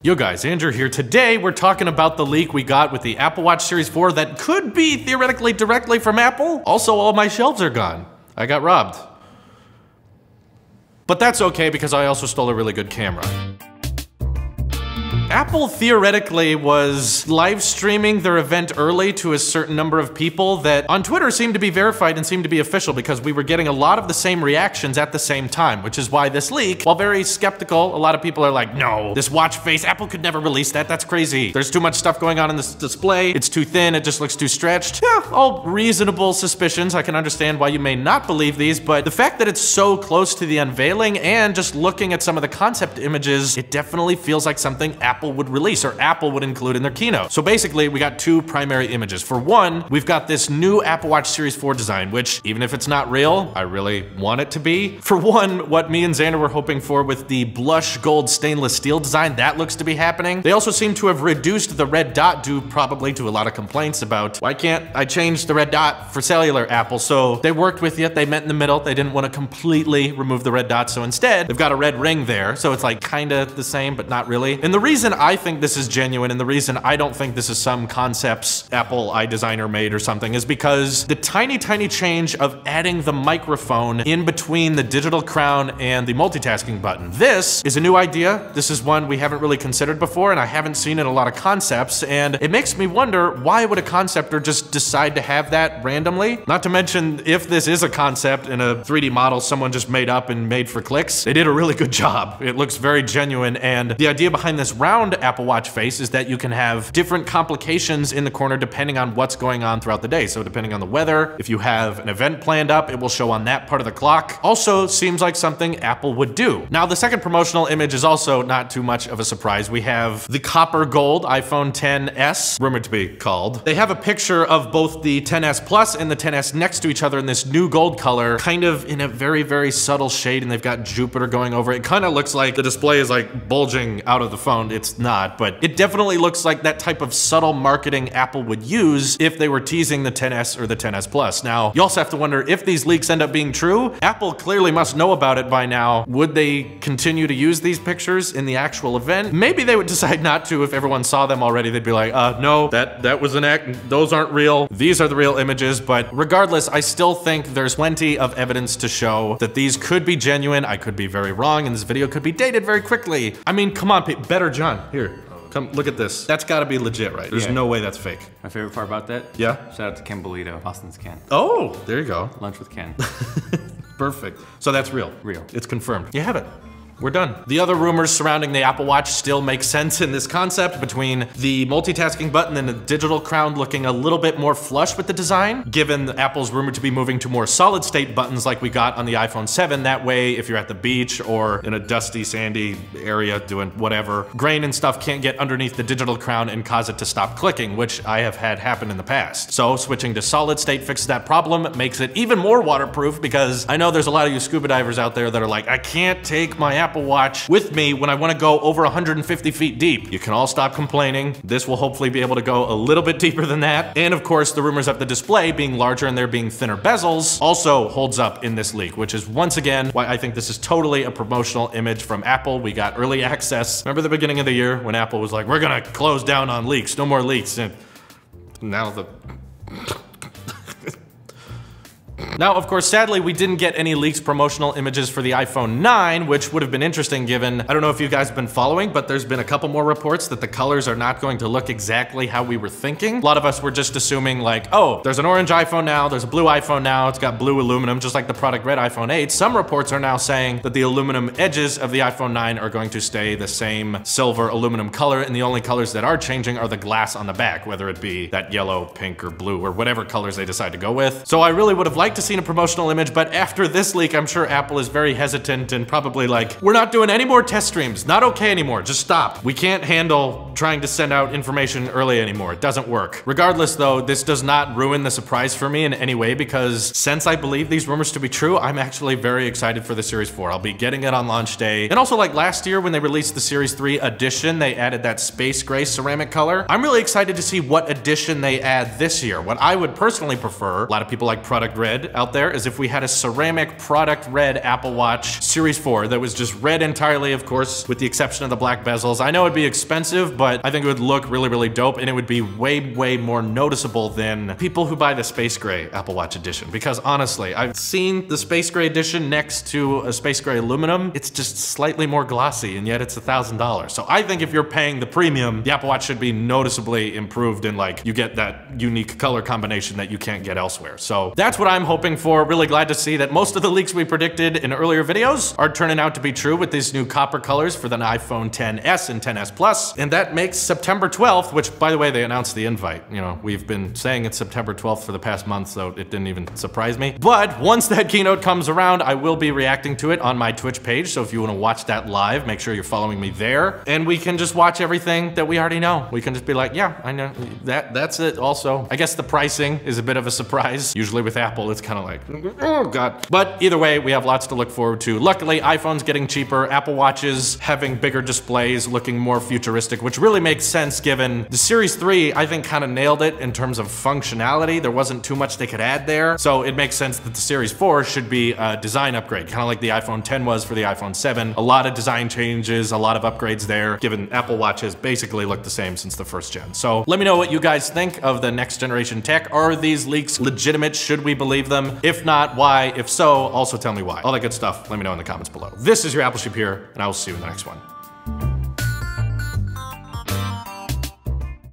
Yo guys, Andrew here. Today we're talking about the leak we got with the Apple Watch Series 4 that could be theoretically directly from Apple. Also, all my shelves are gone. I got robbed. But that's okay because I also stole a really good camera. Apple theoretically was live streaming their event early to a certain number of people that on Twitter seemed to be verified and seemed to be official because we were getting a lot of the same reactions at the same time, which is why this leak, while very skeptical, a lot of people are like, no, this watch face, Apple could never release that, that's crazy. There's too much stuff going on in this display, it's too thin, it just looks too stretched. Yeah, all reasonable suspicions, I can understand why you may not believe these, but the fact that it's so close to the unveiling and just looking at some of the concept images, it definitely feels like something Apple would release or Apple would include in their keynote. So basically, we got two primary images. For one, we've got this new Apple Watch Series 4 design, which even if it's not real, I really want it to be. For one, what me and Xander were hoping for with the blush gold stainless steel design, that looks to be happening. They also seem to have reduced the red dot due probably to a lot of complaints about why can't I change the red dot for cellular, Apple? So they worked with you, they met in the middle. They didn't want to completely remove the red dot. So instead, they've got a red ring there. So it's like kind of the same, but not really. And the reason I think this is genuine and the reason I don't think this is some concepts Apple iDesigner made or something is because the tiny change of adding the microphone in between the digital crown and the multitasking button. This is a new idea. This is one we haven't really considered before and I haven't seen in a lot of concepts, and it makes me wonder, why would a conceptor just decide to have that randomly? Not to mention, if this is a concept in a 3D model someone just made up and made for clicks, they did a really good job. It looks very genuine, and the idea behind this round Apple Watch face is that you can have different complications in the corner depending on what's going on throughout the day. So depending on the weather, if you have an event planned up, it will show on that part of the clock. Also seems like something Apple would do. Now, the second promotional image is also not too much of a surprise. We have the copper gold iPhone XS, rumored to be called. They have a picture of both the XS Plus and the XS next to each other in this new gold color, kind of in a very subtle shade, and they've got Jupiter going over it. It kind of looks like the display is like bulging out of the phone. It's not, but it definitely looks like that type of subtle marketing Apple would use if they were teasing the XS or the XS Plus. Now, you also have to wonder if these leaks end up being true. Apple clearly must know about it by now. Would they continue to use these pictures in the actual event? Maybe they would decide not to if everyone saw them already. They'd be like, no, that was an act. Those aren't real. These are the real images. But regardless, I still think there's plenty of evidence to show that these could be genuine. I could be very wrong, and this video could be dated very quickly. I mean, come on, better John, here. Come, look at this. That's gotta be legit, right? There's no way that's fake. My favorite part about that? Yeah? Shout out to Ken Bolito, Austin's Ken. Oh, there you go. Lunch with Ken. Perfect. So that's real. Real. It's confirmed. You have it. We're done. The other rumors surrounding the Apple Watch still make sense in this concept between the multitasking button and the digital crown looking a little bit more flush with the design, given Apple's rumored to be moving to more solid state buttons like we got on the iPhone 7. That way, if you're at the beach or in a dusty, sandy area doing whatever, grain and stuff can't get underneath the digital crown and cause it to stop clicking, which I have had happen in the past. So switching to solid state fixes that problem, makes it even more waterproof, because I know there's a lot of you scuba divers out there that are like, I can't take my Apple Watch with me when I want to go over 150 feet deep. You can all stop complaining. This will hopefully be able to go a little bit deeper than that. And of course, the rumors of the display being larger and there being thinner bezels also holds up in this leak, which is once again why I think this is totally a promotional image from Apple. We got early access. Remember the beginning of the year when Apple was like, we're gonna close down on leaks, no more leaks. And now Now, of course, sadly, we didn't get any leaks promotional images for the iPhone 9, which would have been interesting given, I don't know if you guys have been following, but there's been a couple more reports that the colors are not going to look exactly how we were thinking. A lot of us were just assuming like, oh, there's an orange iPhone now, there's a blue iPhone now, it's got blue aluminum, just like the product red iPhone 8. Some reports are now saying that the aluminum edges of the iPhone 9 are going to stay the same silver aluminum color, and the only colors that are changing are the glass on the back, whether it be that yellow, pink, or blue, or whatever colors they decide to go with. So I really would have liked to see a promotional image, but after this leak, I'm sure Apple is very hesitant and probably like, we're not doing any more test streams. Not okay anymore. Just stop. We can't handle trying to send out information early anymore. It doesn't work. Regardless though, this does not ruin the surprise for me in any way, because since I believe these rumors to be true, I'm actually very excited for the Series 4. I'll be getting it on launch day. And also, like last year when they released the Series 3 edition, they added that space gray ceramic color. I'm really excited to see what edition they add this year. What I would personally prefer, a lot of people like product red, out there is if we had a ceramic product red Apple Watch Series 4 that was just red entirely, of course, with the exception of the black bezels. I know it'd be expensive, but I think it would look really, really dope, and it would be way, way more noticeable than people who buy the space gray Apple Watch edition. Because honestly, I've seen the space gray edition next to a space gray aluminum. It's just slightly more glossy, and yet it's $1,000. So I think if you're paying the premium, the Apple Watch should be noticeably improved, and like you get that unique color combination that you can't get elsewhere. So that's what I'm hoping for. Really glad to see that most of the leaks we predicted in earlier videos are turning out to be true with these new copper colors for the iPhone XS and XS Plus. And that makes September 12th, which by the way, they announced the invite. You know, we've been saying it's September 12th for the past month, so it didn't even surprise me. But once that keynote comes around, I will be reacting to it on my Twitch page. So if you want to watch that live, make sure you're following me there. And we can just watch everything that we already know. We can just be like, yeah, I know that's it. Also, I guess the pricing is a bit of a surprise. Usually with Apple, it's kind of like, oh God. But either way, we have lots to look forward to. Luckily, iPhone's getting cheaper. Apple Watches having bigger displays, looking more futuristic, which really makes sense given the Series 3, I think kind of nailed it in terms of functionality. There wasn't too much they could add there. So it makes sense that the Series 4 should be a design upgrade, kind of like the iPhone X was for the iPhone 7. A lot of design changes, a lot of upgrades there, given Apple Watches basically look the same since the first gen. So let me know what you guys think of the next generation tech. Are these leaks legitimate? Should we believe them? If not, why? If so, also tell me why. All that good stuff, let me know in the comments below. This is your Apple Sheep here, and I will see you in the next one.